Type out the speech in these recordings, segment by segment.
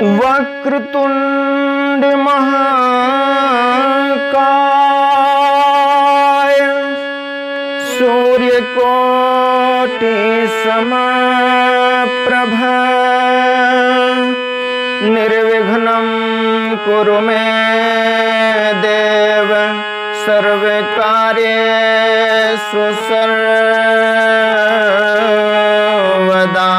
वक्रतुंड महाकाय सूर्यकोटि समप्रभ निर्विघ्नं कुरु मे देव सर्वकार्येषु सर्वदा।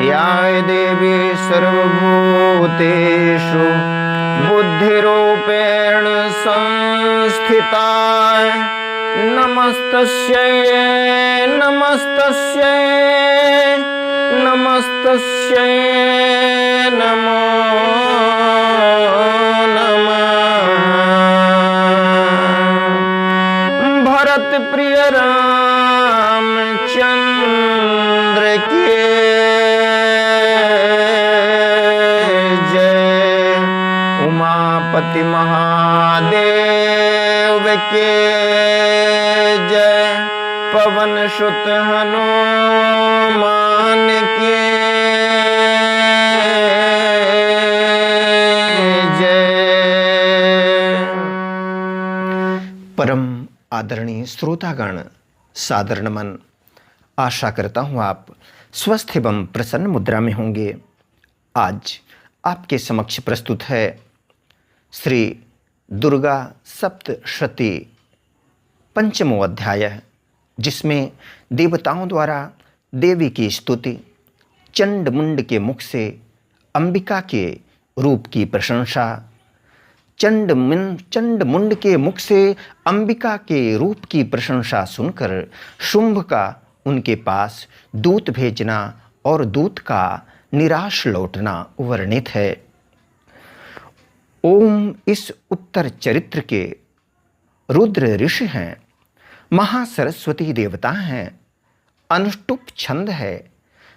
या देवी सर्वभूतेषु बुद्धिरूपेण संस्थिता नमस्तस्यै नमस्तस्यै नमस्तस्यै नमो नमः। भरत प्रिय रामचंद्र के उमापति महादेव के जय। पवन सुत हनुमान के जय। परम आदरणीय श्रोतागण, सादर नमन। आशा करता हूँ आप स्वस्थ एवं प्रसन्न मुद्रा में होंगे। आज आपके समक्ष प्रस्तुत है श्री दुर्गा सप्तशती पंचमो अध्याय, जिसमें देवताओं द्वारा देवी की स्तुति, चंड मुंड के मुख से अंबिका के रूप की प्रशंसा, चंड मुंड के मुख से अंबिका के रूप की प्रशंसा सुनकर शुंभ का उनके पास दूत भेजना और दूत का निराश लौटना वर्णित है। ओम इस उत्तर चरित्र के रुद्र ऋषि हैं, महासरस्वती देवता हैं, अनुष्टुप छंद है,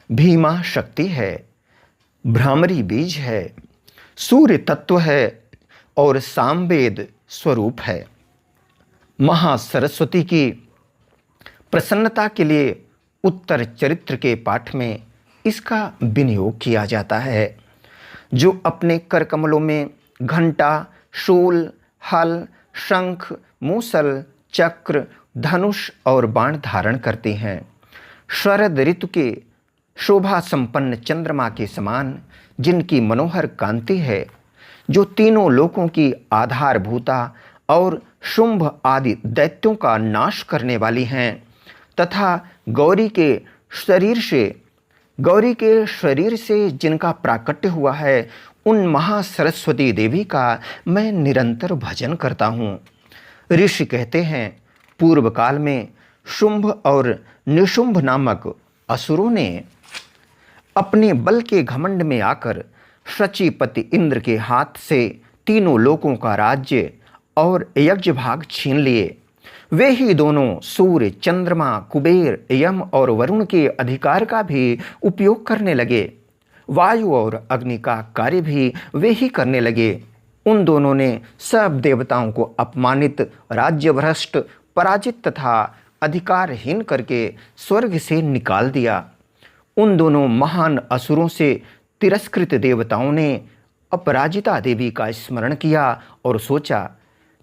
भीमा शक्ति है, भ्रामरी बीज है, सूर्य तत्व है और सामवेद स्वरूप है। महासरस्वती की प्रसन्नता के लिए उत्तर चरित्र के पाठ में इसका विनियोग किया जाता है। जो अपने कर कमलों में घंटा, शूल, हल, शंख, मूसल, चक्र, धनुष और बाण धारण करते हैं। शरद ऋतु के शोभा संपन्न चंद्रमा के समान जिनकी मनोहर कांति है, जो तीनों लोकों की आधारभूता और शुंभ आदि दैत्यों का नाश करने वाली हैं, तथा गौरी के शरीर से जिनका प्राकट्य हुआ है, उन महासरस्वती देवी का मैं निरंतर भजन करता हूँ। ऋषि कहते हैं, पूर्व काल में शुंभ और निशुंभ नामक असुरों ने अपने बल के घमंड में आकर शचीपति इंद्र के हाथ से तीनों लोकों का राज्य और यज्ञ भाग छीन लिए। वे ही दोनों सूर्य, चंद्रमा, कुबेर, यम और वरुण के अधिकार का भी उपयोग करने लगे। वायु और अग्नि का कार्य भी वे ही करने लगे। उन दोनों ने सब देवताओं को अपमानित, राज्यभ्रष्ट, पराजित तथा अधिकारहीन करके स्वर्ग से निकाल दिया। उन दोनों महान असुरों से तिरस्कृत देवताओं ने अपराजिता देवी का स्मरण किया और सोचा,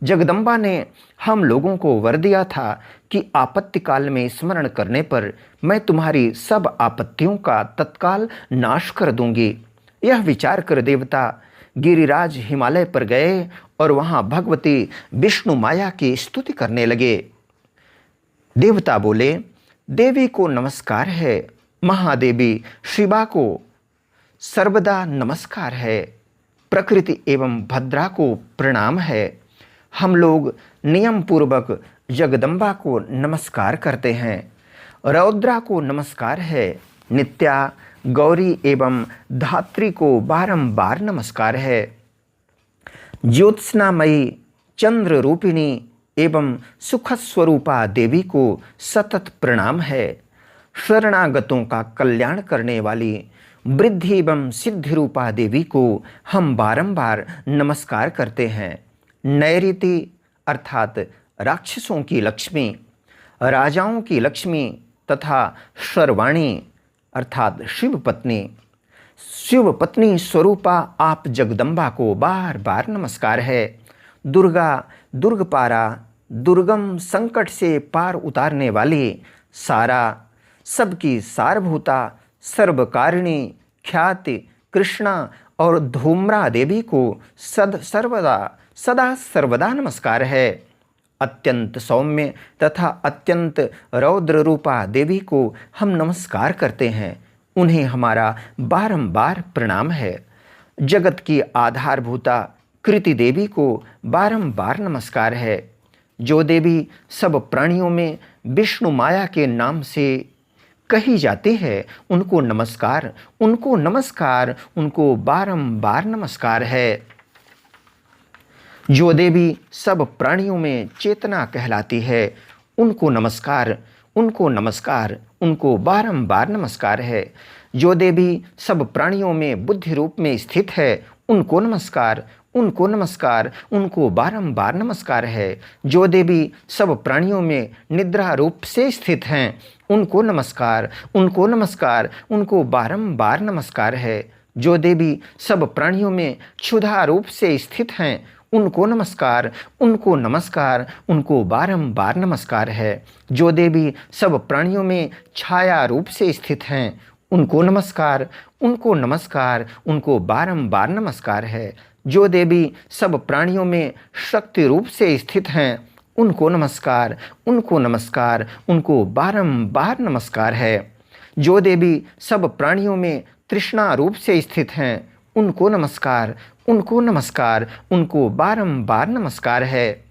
जगदम्बा ने हम लोगों को वर दिया था कि आपत्ति काल में स्मरण करने पर मैं तुम्हारी सब आपत्तियों का तत्काल नाश कर दूंगी। यह विचार कर देवता गिरिराज हिमालय पर गए और वहां भगवती विष्णु माया की स्तुति करने लगे। देवता बोले, देवी को नमस्कार है, महादेवी शिवा को सर्वदा नमस्कार है, प्रकृति एवं भद्रा को प्रणाम है। हम लोग नियम पूर्वक जगदम्बा को नमस्कार करते हैं। रौद्रा को नमस्कार है, नित्या, गौरी एवं धात्री को बारंबार नमस्कार है। ज्योत्स्नामयी, चंद्र रूपिणी एवं सुख स्वरूपा देवी को सतत प्रणाम है। शरणागतों का कल्याण करने वाली वृद्धि एवं सिद्धि रूपा देवी को हम बारंबार नमस्कार करते हैं। नैऋति अर्थात राक्षसों की लक्ष्मी, राजाओं की लक्ष्मी तथा शर्वाणी अर्थात शिव पत्नी, शिव पत्नी स्वरूपा आप जगदम्बा को बार बार नमस्कार है। दुर्गा, दुर्गपारा, दुर्गम संकट से पार उतारने वाली, सारा, सबकी सारभूता, सर्वकारिणी, ख्याति, कृष्णा और धूम्रा देवी को सदा सर्वदा नमस्कार है। अत्यंत सौम्य तथा अत्यंत रौद्र रूपा देवी को हम नमस्कार करते हैं। उन्हें हमारा बारंबार प्रणाम है। जगत की आधारभूता कृति देवी को बारंबार नमस्कार है। जो देवी सब प्राणियों में विष्णु माया के नाम से कही जाती है, उनको नमस्कार, उनको नमस्कार, उनको बारंबार नमस्कार है। जो देवी सब प्राणियों में चेतना कहलाती है, उनको नमस्कार, उनको नमस्कार, उनको बारंबार नमस्कार है। जो देवी सब प्राणियों में बुद्धि रूप में स्थित है, उनको नमस्कार, उनको नमस्कार, उनको बारंबार नमस्कार है। जो देवी सब प्राणियों में निद्रा रूप से स्थित हैं, उनको नमस्कार, उनको नमस्कार, उनको बारंबार नमस्कार है। जो देवी सब प्राणियों में क्षुधा रूप से स्थित हैं, उनको नमस्कार, उनको नमस्कार, उनको बारंबार नमस्कार है। जो देवी सब प्राणियों में छाया रूप से स्थित हैं, उनको नमस्कार, उनको नमस्कार, उनको बारंबार नमस्कार है। जो देवी सब प्राणियों में शक्ति रूप से स्थित हैं, उनको नमस्कार, उनको नमस्कार, उनको बारंबार नमस्कार है। जो देवी सब प्राणियों में तृष्णा रूप से स्थित हैं, उनको नमस्कार, उनको नमस्कार, उनको बारंबार नमस्कार है।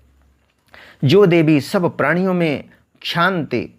जो देवी सब प्राणियों में शांति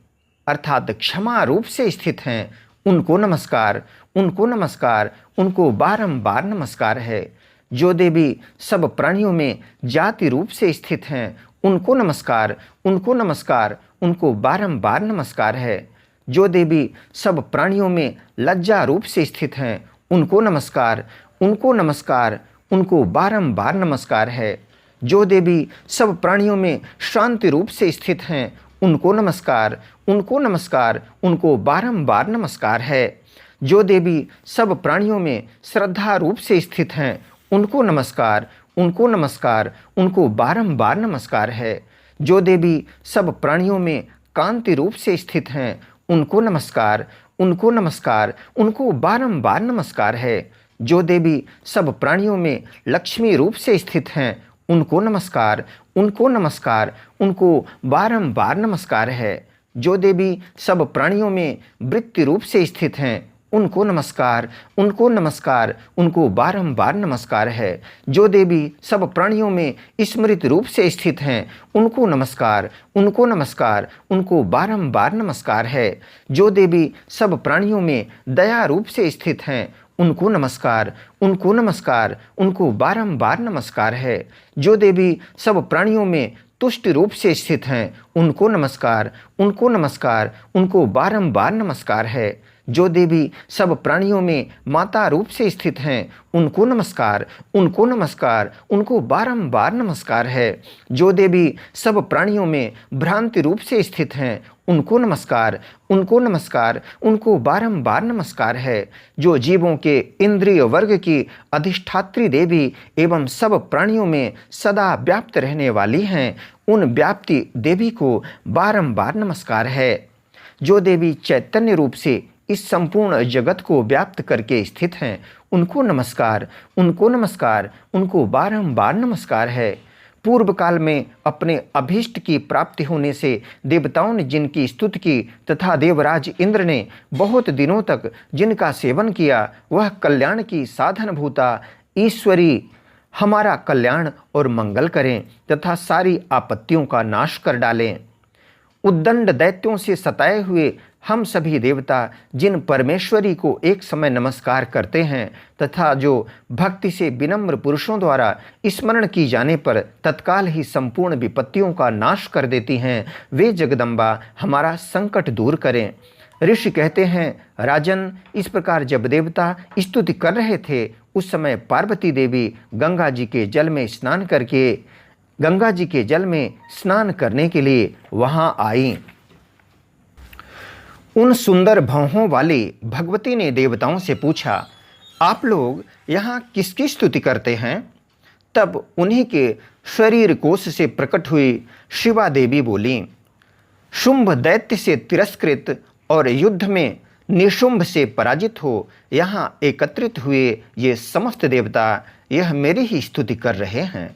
अर्थात क्षमा रूप से स्थित हैं, उनको नमस्कार, उनको नमस्कार, उनको बारंबार नमस्कार है। जो देवी सब प्राणियों में जाति रूप से स्थित हैं, उनको नमस्कार, उनको नमस्कार, उनको बारंबार नमस्कार है। जो देवी सब प्राणियों में लज्जा रूप से स्थित हैं, उनको नमस्कार, उनको नमस्कार, उनको बारंबार नमस्कार है। जो देवी सब प्राणियों में शांति रूप से स्थित हैं, उनको नमस्कार, उनको नमस्कार, उनको बारंबार नमस्कार है। जो देवी सब प्राणियों में श्रद्धा रूप से स्थित हैं, उनको नमस्कार, उनको नमस्कार, उनको बारंबार नमस्कार है। जो देवी सब प्राणियों में कांति रूप से स्थित हैं, उनको नमस्कार, उनको नमस्कार, उनको बारंबार नमस्कार है। जो देवी सब प्राणियों में लक्ष्मी रूप से स्थित हैं, उनको नमस्कार, उनको नमस्कार, उनको बारंबार नमस्कार है। जो देवी सब प्राणियों में वृत्ति रूप से स्थित हैं, उनको नमस्कार, उनको नमस्कार, उनको बारंबार नमस्कार है। जो देवी सब प्राणियों में स्मृति रूप से स्थित हैं, उनको नमस्कार, उनको नमस्कार, उनको बारंबार नमस्कार है। जो देवी सब प्राणियों में दया रूप से स्थित हैं, उनको नमस्कार, उनको नमस्कार, उनको बारंबार नमस्कार है। जो देवी सब प्राणियों में तुष्टि रूप से स्थित हैं, उनको नमस्कार, उनको नमस्कार, उनको बारंबार नमस्कार है। जो देवी सब प्राणियों में माता रूप से स्थित हैं, उनको नमस्कार, उनको नमस्कार, उनको बारंबार नमस्कार है। जो देवी सब प्राणियों में भ्रांति रूप से स्थित हैं, उनको नमस्कार, उनको नमस्कार, उनको बारंबार नमस्कार है। जो जीवों के इंद्रिय वर्ग की अधिष्ठात्री देवी एवं सब प्राणियों में सदा व्याप्त रहने वाली हैं, उन व्याप्ति देवी को बारंबार नमस्कार है। जो देवी चैतन्य रूप से इस संपूर्ण जगत को व्याप्त करके स्थित हैं, उनको नमस्कार, उनको नमस्कार, उनको बारंबार नमस्कार है। पूर्व काल में अपने अभीष्ट की प्राप्ति होने से देवताओं ने जिनकी स्तुति की तथा देवराज इंद्र ने बहुत दिनों तक जिनका सेवन किया, वह कल्याण की साधनभूता ईश्वरी हमारा कल्याण और मंगल करें तथा सारी आपत्तियों का नाश कर डालें। उद्दंड दैत्यों से सताए हुए हम सभी देवता जिन परमेश्वरी को एक समय नमस्कार करते हैं तथा जो भक्ति से विनम्र पुरुषों द्वारा स्मरण की जाने पर तत्काल ही संपूर्ण विपत्तियों का नाश कर देती हैं, वे जगदम्बा हमारा संकट दूर करें। ऋषि कहते हैं, राजन, इस प्रकार जब देवता स्तुति कर रहे थे, उस समय पार्वती देवी गंगा जी के जल में स्नान करने के लिए वहां आई। उन सुंदर भौहों वाली भगवती ने देवताओं से पूछा, आप लोग यहाँ किसकी स्तुति करते हैं? तब उन्हीं के शरीर कोश से प्रकट हुई शिवा देवी बोली, शुंभ दैत्य से तिरस्कृत और युद्ध में निशुंभ से पराजित हो यहाँ एकत्रित हुए ये समस्त देवता यह मेरी ही स्तुति कर रहे हैं।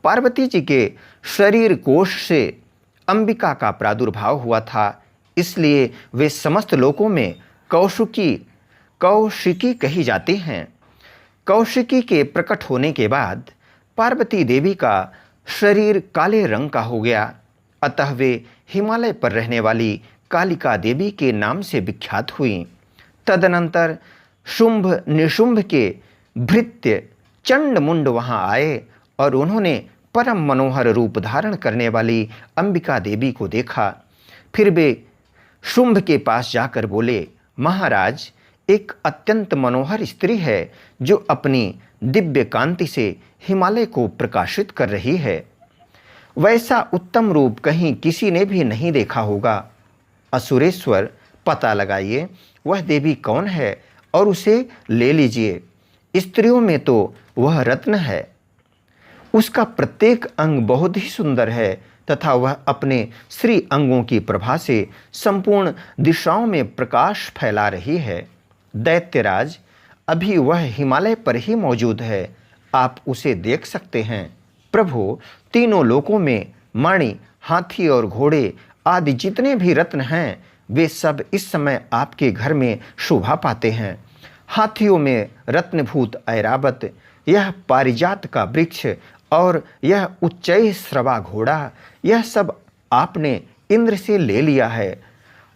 पार्वती जी के शरीर कोश से अंबिका का प्रादुर्भाव हुआ था, इसलिए वे समस्त लोकों में कौशिकी कही जाती हैं। कौशिकी के प्रकट होने के बाद पार्वती देवी का शरीर काले रंग का हो गया, अतः वे हिमालय पर रहने वाली कालिका देवी के नाम से विख्यात हुई। तदनंतर शुंभ निशुंभ के भृत्य चंड मुंड वहाँ आए और उन्होंने परम मनोहर रूप धारण करने वाली अंबिका देवी को देखा। फिर वे शुंभ के पास जाकर बोले, महाराज, एक अत्यंत मनोहर स्त्री है जो अपनी दिव्य कांति से हिमालय को प्रकाशित कर रही है। वैसा उत्तम रूप कहीं किसी ने भी नहीं देखा होगा। असुरेश्वर, पता लगाइए वह देवी कौन है और उसे ले लीजिए। स्त्रियों में तो वह रत्न है। उसका प्रत्येक अंग बहुत ही सुंदर है तथा वह अपने श्री अंगों की प्रभा से संपूर्ण दिशाओं में प्रकाश फैला रही है। दैत्यराज, अभी वह हिमालय पर ही मौजूद है, आप उसे देख सकते हैं। प्रभु, तीनों लोकों में मणि, हाथी और घोड़े आदि जितने भी रत्न हैं वे सब इस समय आपके घर में शोभा पाते हैं। हाथियों में रत्नभूत ऐरावत, यह पारिजात का वृक्ष और यह उच्चैः श्रवा घोड़ा, यह सब आपने इंद्र से ले लिया है।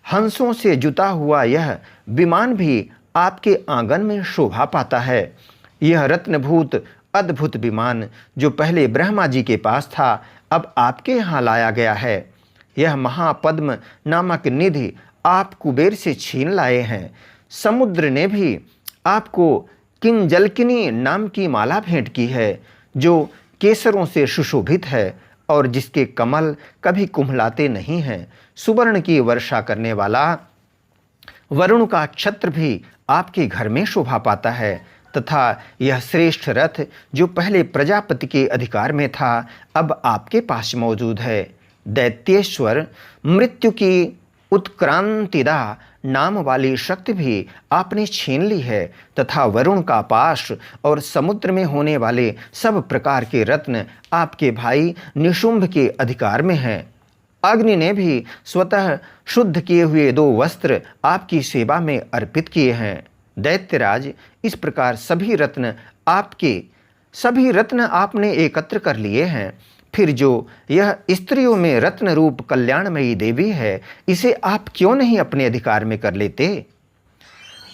हंसों से जुता हुआ यह विमान भी आपके आंगन में शोभा पाता है। यह रत्नभूत अद्भुत विमान जो पहले ब्रह्मा जी के पास था अब आपके यहाँ लाया गया है। यह महापद्म नामक निधि आप कुबेर से छीन लाए हैं। समुद्र ने भी आपको किंजलकिनी नाम की माला भेंट की है जो केसरों से सुशोभित है और जिसके कमल कभी कुम्हलाते नहीं हैं। सुवर्ण की वर्षा करने वाला वरुण का छत्र भी आपके घर में शोभा पाता है तथा यह श्रेष्ठ रथ जो पहले प्रजापति के अधिकार में था अब आपके पास मौजूद है। दैत्येश्वर, मृत्यु की उत्क्रांतिदा नाम वाली शक्ति भी आपने छीन ली है तथा वरुण का पाश और समुद्र में होने वाले सब प्रकार के रत्न आपके भाई निशुंभ के अधिकार में हैं। अग्नि ने भी स्वतः शुद्ध किए हुए 2 वस्त्र आपकी सेवा में अर्पित किए हैं। दैत्यराज, इस प्रकार सभी रत्न आपने एकत्र कर लिए हैं। फिर जो यह स्त्रियों में रत्न रूप कल्याणमयी देवी है, इसे आप क्यों नहीं अपने अधिकार में कर लेते?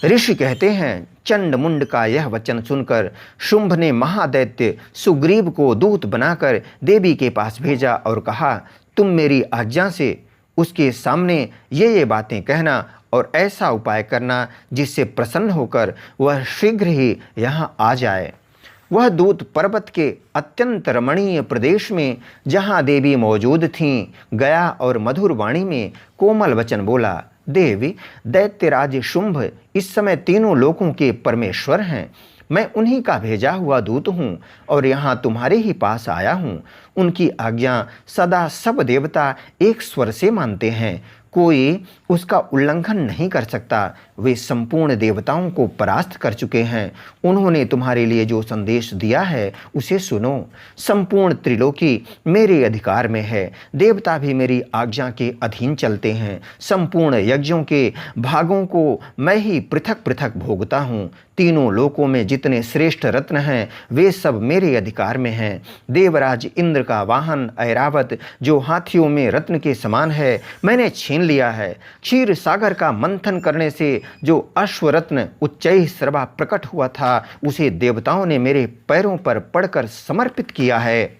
ऋषि कहते हैं, चंड मुंड का यह वचन सुनकर शुंभ ने महादैत्य सुग्रीव को दूत बनाकर देवी के पास भेजा और कहा, तुम मेरी आज्ञा से उसके सामने ये बातें कहना और ऐसा उपाय करना जिससे प्रसन्न होकर वह शीघ्र ही यहाँ आ जाए। वह दूत पर्वत के अत्यंत रमणीय प्रदेश में जहाँ देवी मौजूद थीं गया और मधुर वाणी में कोमल वचन बोला, देवी, दैत्यराज शुंभ इस समय तीनों लोकों के परमेश्वर हैं। मैं उन्हीं का भेजा हुआ दूत हूँ और यहाँ तुम्हारे ही पास आया हूँ। उनकी आज्ञा सदा सब देवता एक स्वर से मानते हैं, कोई उसका उल्लंघन नहीं कर सकता। वे संपूर्ण देवताओं को परास्त कर चुके हैं। उन्होंने तुम्हारे लिए जो संदेश दिया है उसे सुनो। संपूर्ण त्रिलोकी मेरे अधिकार में है। देवता भी मेरी आज्ञा के अधीन चलते हैं। संपूर्ण यज्ञों के भागों को मैं ही पृथक पृथक भोगता हूँ। तीनों लोकों में जितने श्रेष्ठ रत्न हैं वे सब मेरे अधिकार में हैं। देवराज इंद्र का वाहन ऐरावत जो हाथियों में रत्न के समान है मैंने छीन लिया है। क्षीर सागर का मंथन करने से जो अश्वरत्न उच्चैः श्रवा प्रकट हुआ था उसे देवताओं ने मेरे पैरों पर पड़कर समर्पित किया है।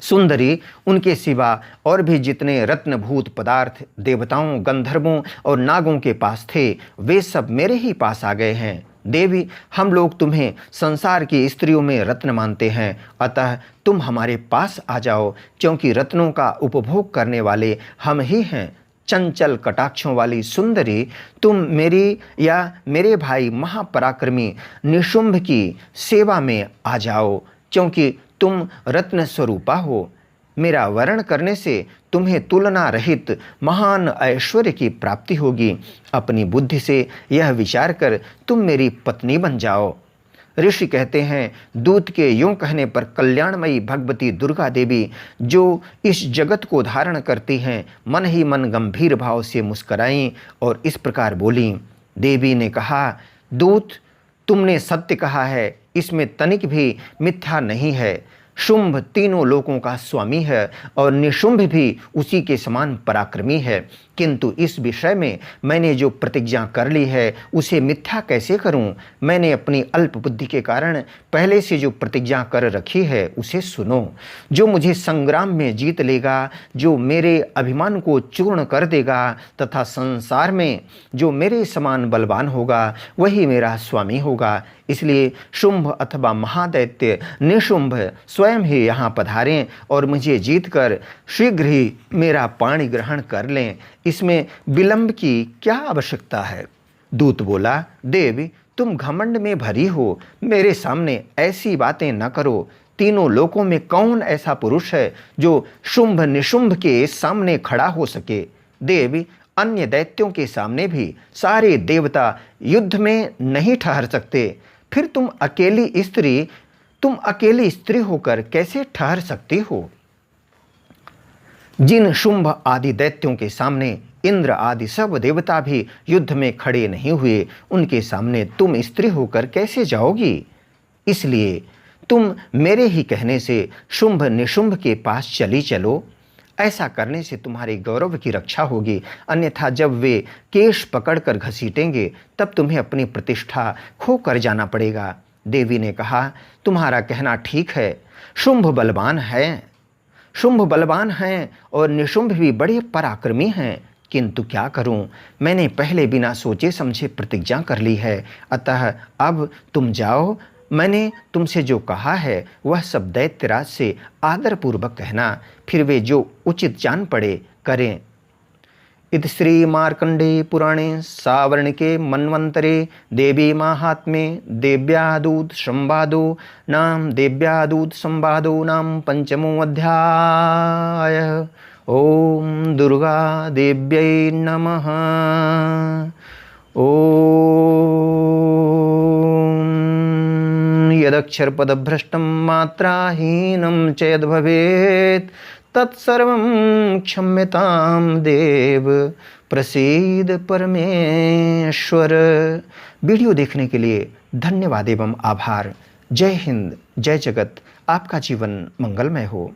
सुंदरी, उनके सिवा और भी जितने रत्नभूत पदार्थ देवताओं, गंधर्वों और नागों के पास थे वे सब मेरे ही पास आ गए हैं। देवी, हम लोग तुम्हें संसार की स्त्रियों में रत्न मानते हैं, अतः तुम हमारे पास आ जाओ, क्योंकि रत्नों का उपभोग करने वाले हम ही हैं। चंचल कटाक्षों वाली सुंदरी, तुम मेरी या मेरे भाई महापराक्रमी निशुंभ की सेवा में आ जाओ, क्योंकि तुम रत्न स्वरूपा हो। मेरा वर्ण करने से तुम्हें तुलना रहित महान ऐश्वर्य की प्राप्ति होगी। अपनी बुद्धि से यह विचार कर तुम मेरी पत्नी बन जाओ। ऋषि कहते हैं, दूत के यूं कहने पर कल्याणमयी भगवती दुर्गा देवी, जो इस जगत को धारण करती हैं, मन ही मन गंभीर भाव से मुस्कराईं और इस प्रकार बोलीं। देवी ने कहा, दूत, तुमने सत्य कहा है, इसमें तनिक भी मिथ्या नहीं है। शुंभ तीनों लोकों का स्वामी है और निशुंभ भी उसी के समान पराक्रमी है, किंतु इस विषय में मैंने जो प्रतिज्ञा कर ली है उसे मिथ्या कैसे करूं? मैंने अपनी अल्प बुद्धि के कारण पहले से जो प्रतिज्ञा कर रखी है उसे सुनो। जो मुझे संग्राम में जीत लेगा, जो मेरे अभिमान को चूर्ण कर देगा तथा संसार में जो मेरे समान बलवान होगा वही मेरा स्वामी होगा। इसलिए शुंभ अथवा महादैत्य निशुंभ स्वयं ही यहाँ पधारें और मुझे जीतकर शीघ्र ही मेरा पाणी ग्रहण कर लें। इसमें विलंब की क्या आवश्यकता है? दूत बोला, देवी, तुम घमंड में भरी हो, मेरे सामने ऐसी बातें न करो। तीनों लोकों में कौन ऐसा पुरुष है जो शुंभ निशुंभ के सामने खड़ा हो सके? देवी, अन्य दैत्यों के सामने भी सारे देवता युद्ध में नहीं ठहर सकते, फिर तुम अकेली स्त्री होकर कैसे ठहर सकती हो? जिन शुंभ आदि दैत्यों के सामने इंद्र आदि सब देवता भी युद्ध में खड़े नहीं हुए, उनके सामने तुम स्त्री होकर कैसे जाओगी? इसलिए तुम मेरे ही कहने से शुंभ निशुंभ के पास चली चलो। ऐसा करने से तुम्हारे गौरव की रक्षा होगी, अन्यथा जब वे केश पकड़कर घसीटेंगे तब तुम्हें अपनी प्रतिष्ठा खो कर जाना पड़ेगा। देवी ने कहा, तुम्हारा कहना ठीक है। शुंभ बलवान हैं और निशुंभ भी बड़े पराक्रमी हैं, किंतु क्या करूं? मैंने पहले बिना सोचे समझे प्रतिज्ञा कर ली है, अतः अब तुम जाओ। मैंने तुमसे जो कहा है वह सब दैत्यराज से आदरपूर्वक कहना, फिर वे जो उचित जान पड़े करें। इति श्री मार्कंडेय पुराणे सावर्णिके मन्वंतरे देवी माहात्म्ये देव्यादूत संवादो नाम पंचमो अध्याय। ओम दुर्गा देव्यै नमः। ओम यदक्षरपदभ्रष्टं मात्राहीनं च यद् भवेत् तत्सर्वं क्षम्यतां देव, प्रसीद परमेश्वर। वीडियो देखने के लिए धन्यवाद एवं आभार। जय हिंद, जय जगत। आपका जीवन मंगलमय हो।